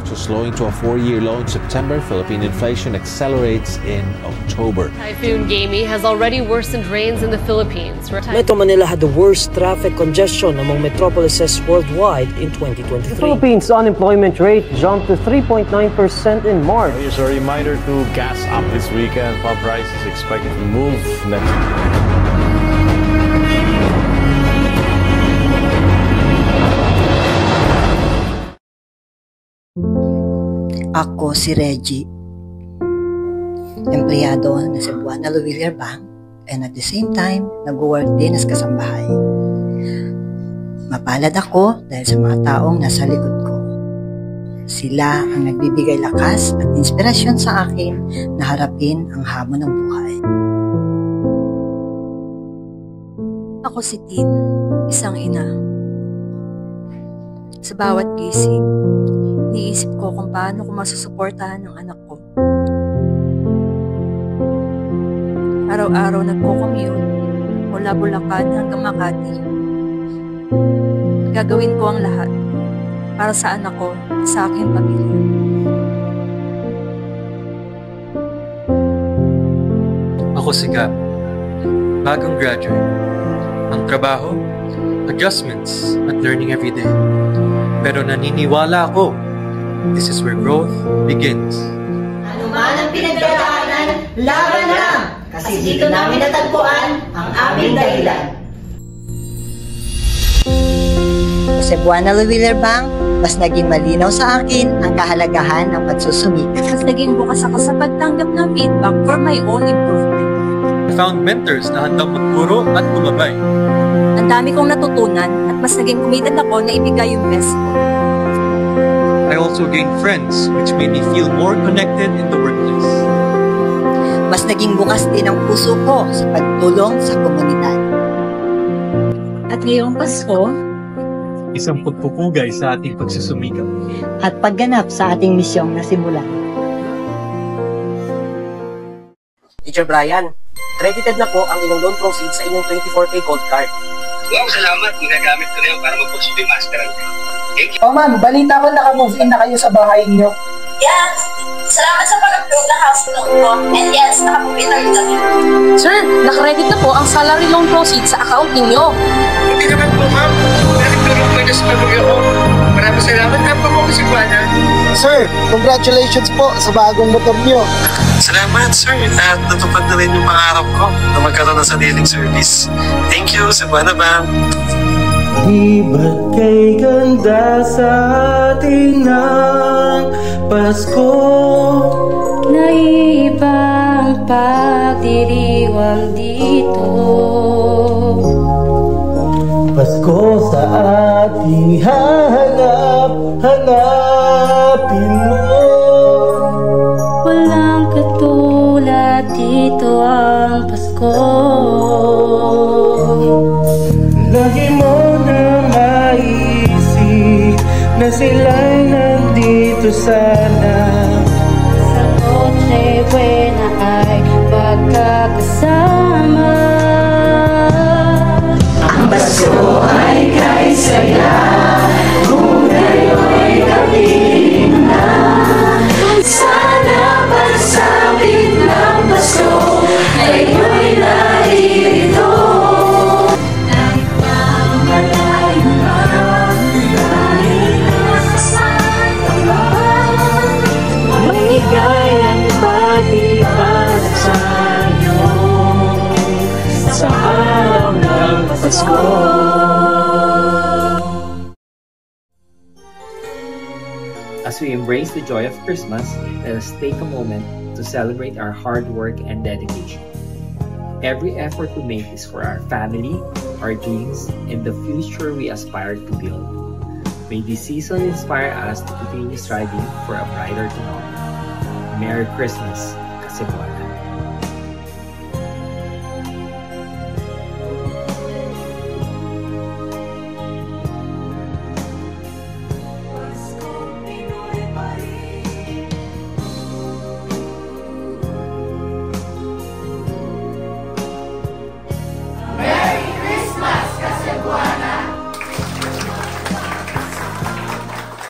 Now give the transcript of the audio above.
to slowing to a 4-year low in September, Philippine inflation accelerates in October. Typhoon Gamy has already worsened rains in the Philippines. Metro Manila had the worst traffic congestion among metropolises worldwide in 2023. The Philippines' unemployment rate jumped to 3.9% in March. Here's a reminder to gas up this weekend. Pump price is expected to move next week. Ako si Reggie, empleyado na sa Buana Lovillier Bank, and at the same time, nag-work din as kasambahay. Mapalad ako dahil sa mga taong nasa likod ko. Sila ang nagbibigay lakas at inspirasyon sa akin na harapin ang hamon ng buhay. Ako si Tin, isang ina. Sa bawat gising, iniisip ko kung paano ko masusuportahan ang anak ko. Araw-araw nagko-commute mula Bulacan hanggang Makati. Gagawin ko ang lahat para sa anak ko at sa aking pamilya. Ako si Gab, bagong graduate. Ang trabaho, adjustments at learning every day. Pero naniniwala ako, this is where growth begins. Ano man ang pinagdadaanan, laban lang! Kasi dito namin natagpuan ang aming dahilan. Sa Buana Lovillier Bank, mas naging malinaw sa akin ang kahalagahan ng pagsusumikap. Mas naging bukas ako sa pagtanggap ng feedback for my own improvement. I found mentors na handang magturo at gumabay. Ang dami kong natutunan at mas naging committed ako na ibigay yung best ko. I also gained friends which made me feel more connected in the workplace. Mas naging bukas din ang puso ko sa pagtulong sa komunidad. At ngayong Pasko, Isang pagpupugay sa ating pagsusumikap. At pagganap sa ating misyong nasimulan. Teacher Brian, credited na po ang inyong loan proceeds sa inyong 24K gold card. Wow, salamat. Ginagamit ko na yun para mag-pursue yung masteral. Thank you. Oh ma'am, balita ko naka-move in na kayo sa bahay niyo. Yes! Salamat sa pag-approve ng house loan ko. And yes, naka-move in na rin kami. Sir, nakredit na po ang salary loan proceeds sa account ninyo. Hindi naman po, ma'am. Nakitulong ko na sa pamilya ko. Maraming salamat na po ko si Buana. Sir, congratulations po sa bagong motor niyo. Salamat, sir. At natupad na rin yung pangarap ko na magkaroon ng sariling service. Thank you sa Buana Bank. Di ba't kay ganda sa atin ng Pasko? Naibang pagdiriwang dito. Pasko sa ating hanapin mo. Walang katulad dito ang Pasko. Lagi mo na maisip na sila'y nandito sana. Sa Noche Buena ay pagkakasama. Ang Pasko ay kay saya, kung ngayon kapiling na. Sana pagsapit ng Pasko, ngayon naririto. Maligay ang pag-ibig sa'yo sa araw ng Pasko. As we embrace the joy of Christmas, let us take a moment to celebrate our hard work and dedication. Every effort we make is for our family, our dreams, and the future we aspire to build. May this season inspire us to continue striving for a brighter tomorrow. Merry Christmas, Cebuana.